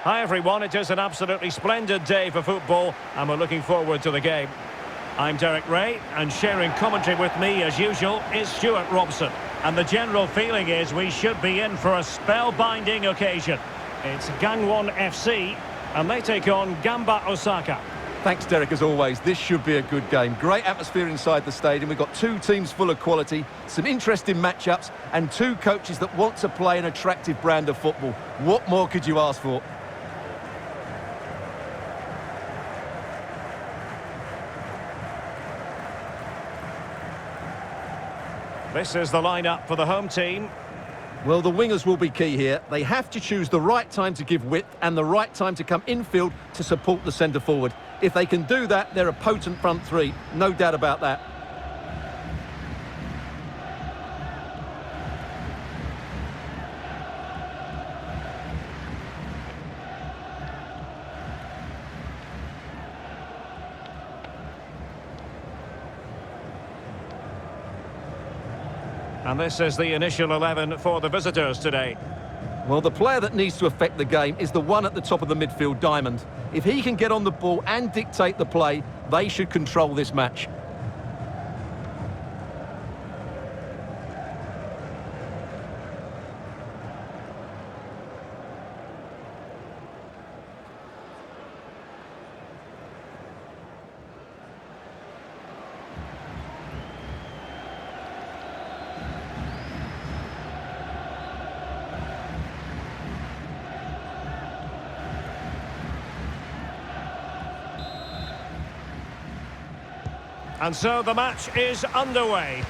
Hi everyone, it is an absolutely splendid day for football and we're looking forward to the game. I'm Derek Ray and sharing commentary with me as usual is Stuart Robson. And the general feeling is we should be in for a spellbinding occasion. It's Gangwon FC and they take on Gamba Osaka. Thanks, Derek, as always. This should be a good game. Great atmosphere inside the stadium. We've got two teams full of quality, some interesting matchups, and two coaches that want to play an attractive brand of football. What more could you ask for? This is the lineup for the home team. Well, the wingers will be key here. They have to choose the right time to give width and the right time to come infield to support the centre-forward. If they can do that, they're a potent front three. No doubt about that. And this is the initial 11 for the visitors today. Well, the player that needs to affect the game is the one at the top of the midfield diamond. If he can get on the ball and dictate the play, they should control this match. And so the match is underway.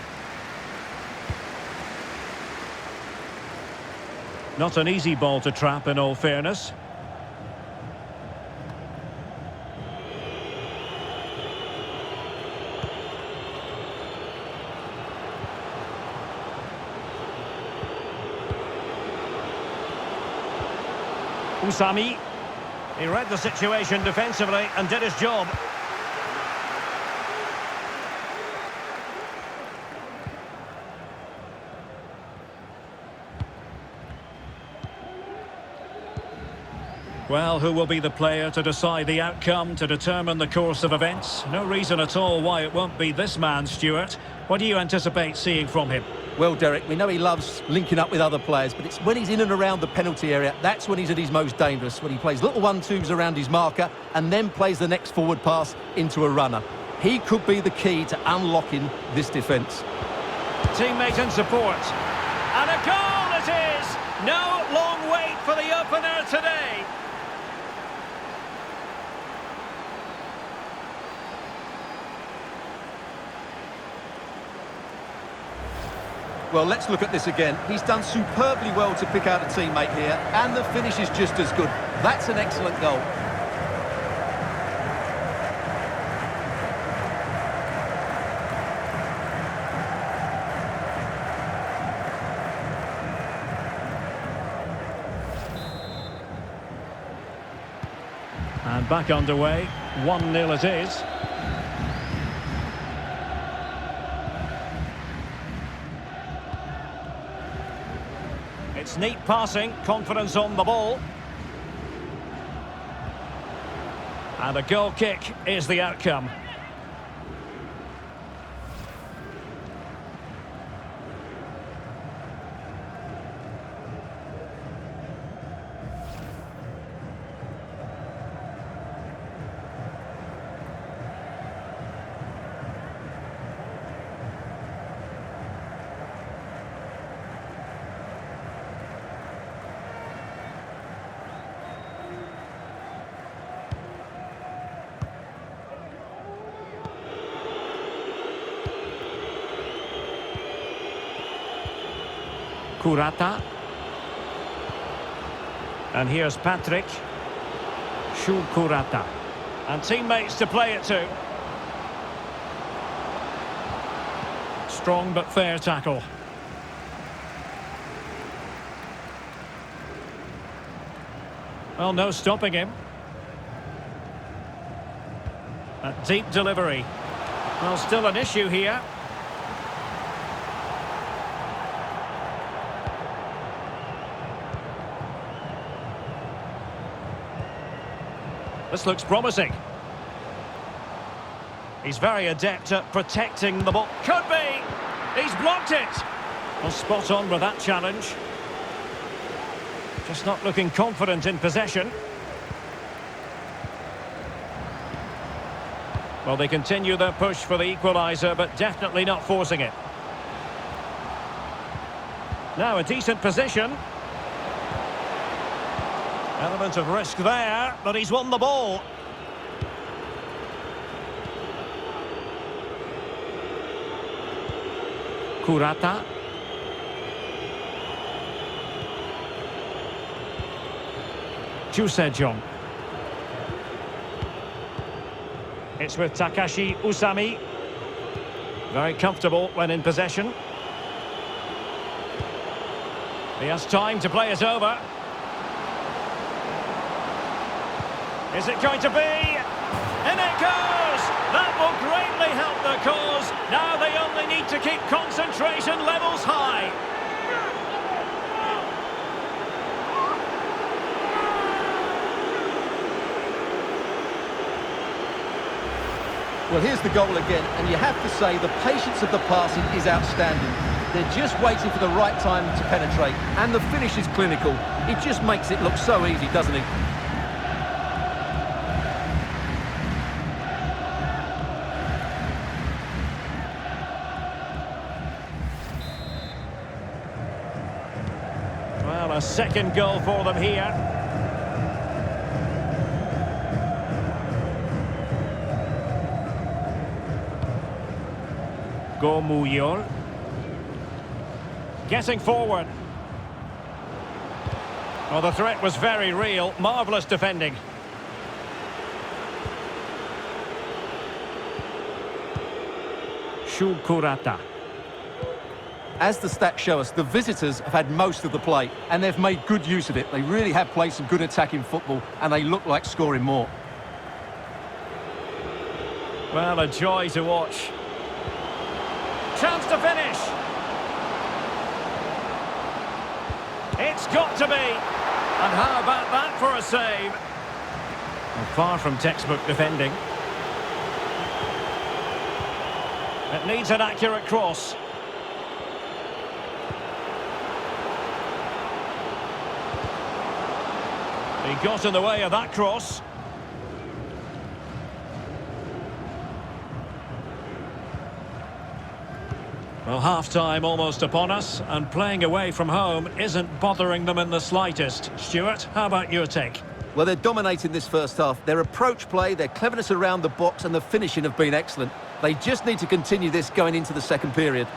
Not an easy ball to trap, in all fairness. Usami. He read the situation defensively and did his job. Well, who will be the player to decide the outcome, to determine the course of events? No reason at all why it won't be this man, Stuart. What do you anticipate seeing from him? Well, Derek, we know he loves linking up with other players, but it's when he's in and around the penalty area, that's when he's at his most dangerous, when he plays little 1-2s around his marker and then plays the next forward pass into a runner. He could be the key to unlocking this defence. Teammate and support. And a goal it is! No long wait for the opener today. Well, let's look at this again. He's done superbly well to pick out a teammate here, and the finish is just as good. That's an excellent goal. And back underway, 1-0 it is. It's neat passing, confidence on the ball. And a goal kick is the outcome. Kurata. And here's Patrick. Kurata. And teammates to play it to. Strong but fair tackle. Well, no stopping him. A deep delivery. Well, still an issue here. This looks promising. He's very adept at protecting the ball. Could be! He's blocked it! Well, spot on with that challenge. Just not looking confident in possession. Well, they continue their push for the equaliser, but definitely not forcing it. Now a decent position. Element of risk there, but he's won the ball. Kurata. Chusejong. It's with Takashi Usami. Very comfortable when in possession. He has time to play it over. Is it going to be? In it goes! That will greatly help the cause. Now they only need to keep concentration levels high. Well, here's the goal again, and you have to say the patience of the passing is outstanding. They're just waiting for the right time to penetrate, and the finish is clinical. It just makes it look so easy, doesn't it? Well, a second goal for them here. Gomuyol. Getting forward. Well, the threat was very real. Marvellous defending. Shukurata. As the stats show us, the visitors have had most of the play, and they've made good use of it. They really have played some good attacking football, and they look like scoring more. Well, a joy to watch. Chance to finish. It's got to be. And how about that for a save? Well, far from textbook defending. It needs an accurate cross. He got in the way of that cross. Well, half-time almost upon us, and playing away from home isn't bothering them in the slightest. Stuart, how about your take? Well, they're dominating this first half. Their approach play, their cleverness around the box and the finishing have been excellent. They just need to continue this going into the second period.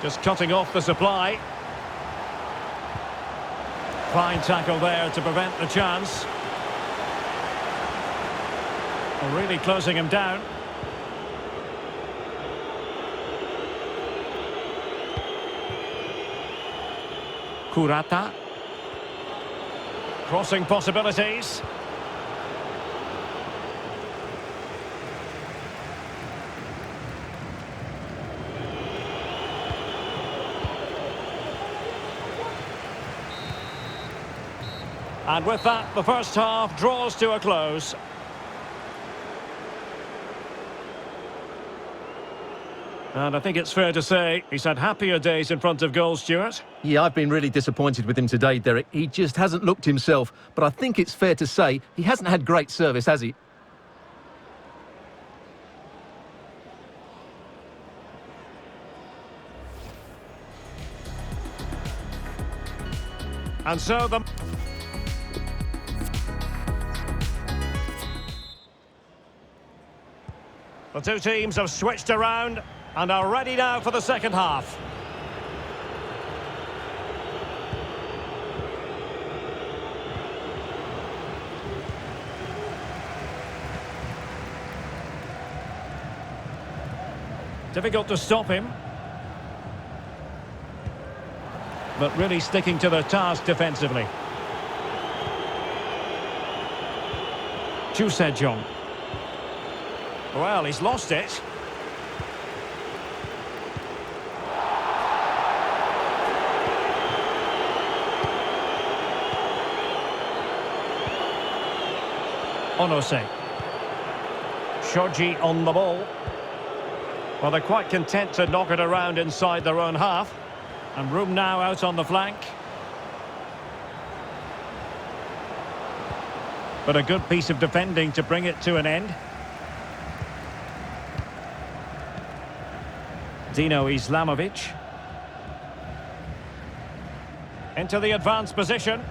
Just cutting off the supply. Fine tackle there to prevent the chance. Well, really closing him down. Kurata. Crossing possibilities. And with that, the first half draws to a close. And I think it's fair to say he's had happier days in front of goal, Stuart. Yeah, I've been really disappointed with him today, Derek. He just hasn't looked himself. But I think it's fair to say he hasn't had great service, has he? And so the two teams have switched around and are ready now for the second half. Difficult to stop him. But really sticking to their task defensively. Chusejong. Well, he's lost it. Onose. Shoji on the ball. Well, they're quite content to knock it around inside their own half. And room now out on the flank. But a good piece of defending to bring it to an end. Dino Islamovic. Into the advanced position.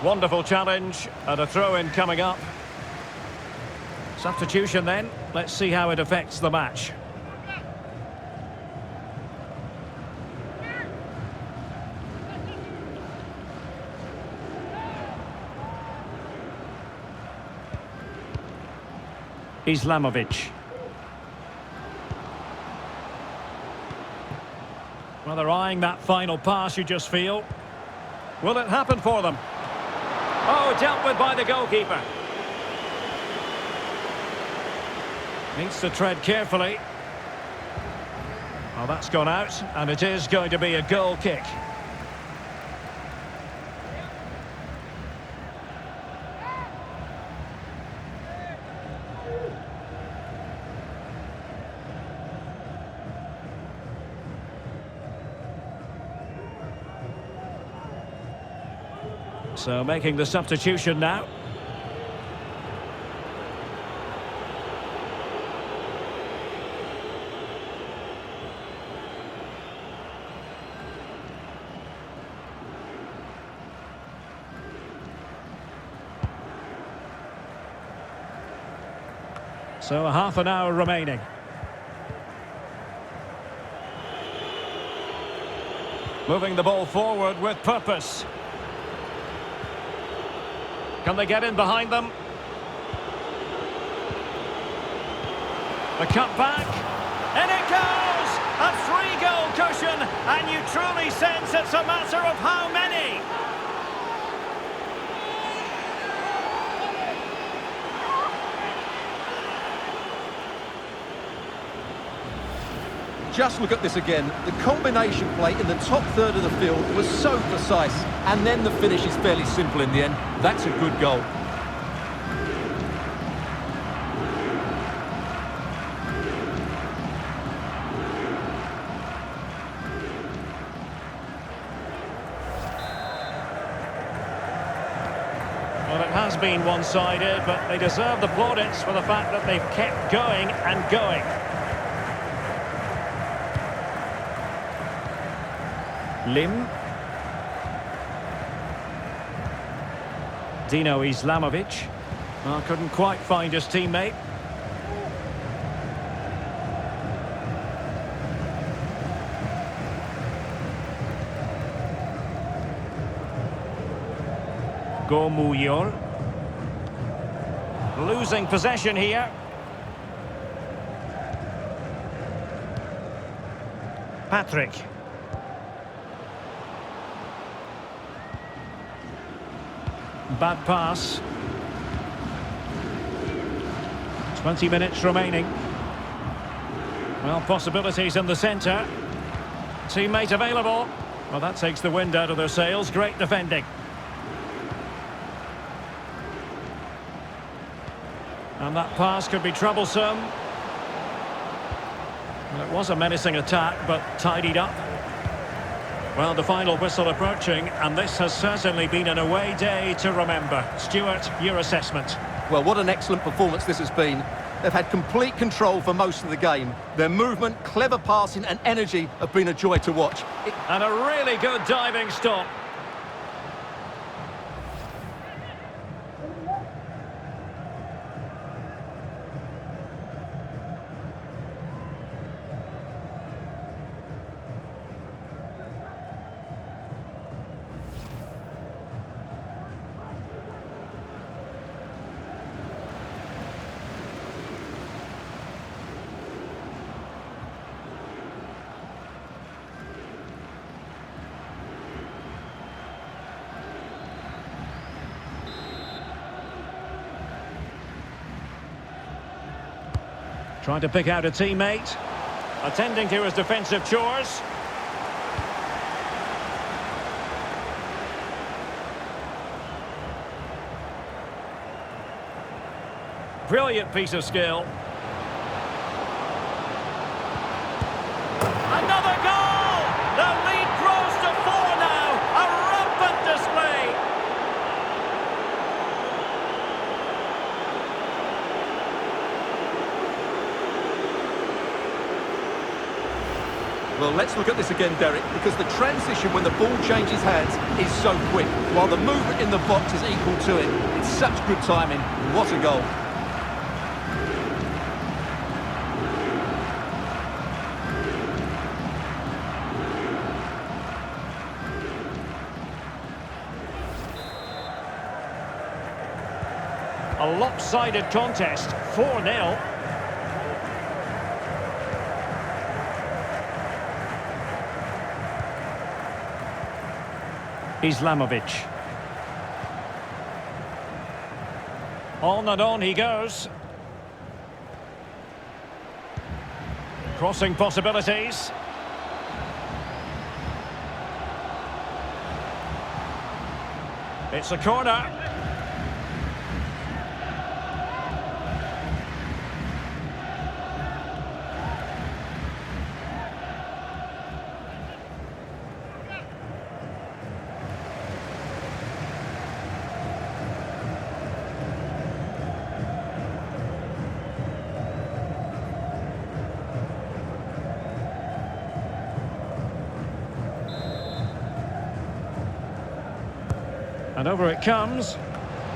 Wonderful challenge and a throw-in coming up. Substitution then. Let's see how it affects the match. Islamovic. Well, they're eyeing that final pass, you just feel. Will it happen for them? Oh, dealt with by the goalkeeper. Needs to tread carefully. Well, that's gone out, and it is going to be a goal kick. So making the substitution now. So a half an hour remaining. Moving the ball forward with purpose. Can they get in behind them? The cut back. In it goes! A 3-goal cushion, and you truly sense it's a matter of how many. Just look at this again. The combination play in the top third of the field was so precise. And then the finish is fairly simple in the end. That's a good goal. Well, it has been one-sided, but they deserve the plaudits for the fact that they've kept going and going. Lim. Dino Islamovic. Well, couldn't quite find his teammate. Gomuyol. Losing possession here. Patrick. Bad pass. 20 minutes remaining. Well, possibilities in the centre. Teammate available. Well, that takes the wind out of their sails. Great defending. And that pass could be troublesome. Well, it was a menacing attack, but tidied up. Well, the final whistle approaching, and this has certainly been an away day to remember. Stuart, your assessment? Well, what an excellent performance this has been. They've had complete control for most of the game. Their movement, clever passing and energy have been a joy to watch. And a really good diving stop. Trying to pick out a teammate. Attending to his defensive chores. brilliant piece of skill. Another goal! The lead grows to 4 now. A rampant display. Well, let's look at this again, Derek, because the transition when the ball changes hands is so quick, while the movement in the box is equal to it. It's such good timing. What a goal. A lopsided contest, 4-0. Islamovic. On and on he goes. Crossing possibilities. It's a corner. And over it comes.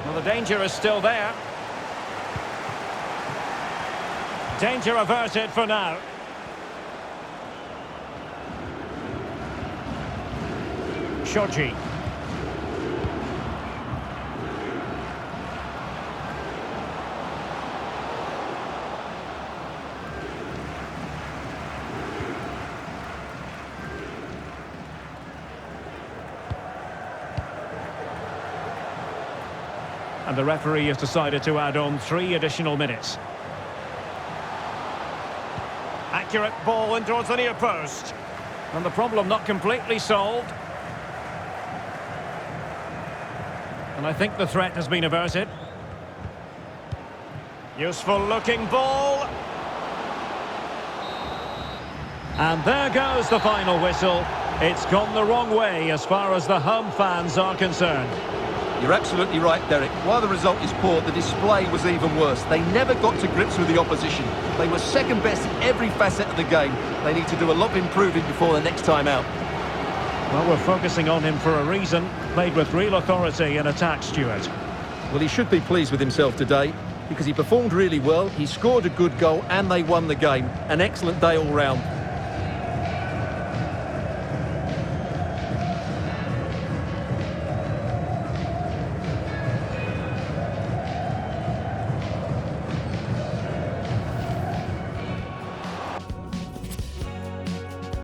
Well, the danger is still there. Danger averted for now. Shoji. And the referee has decided to add on 3 additional minutes. Accurate ball in towards the near post. And the problem not completely solved. And I think the threat has been averted. Useful looking ball. And there goes the final whistle. It's gone the wrong way as far as the home fans are concerned. You're absolutely right, Derek. While the result is poor, the display was even worse. They never got to grips with the opposition. They were second best in every facet of the game. They need to do a lot of improving before the next time out. Well, we're focusing on him for a reason. Played with real authority in attack, Stuart. Well, he should be pleased with himself today because he performed really well. He scored a good goal and they won the game. An excellent day all round.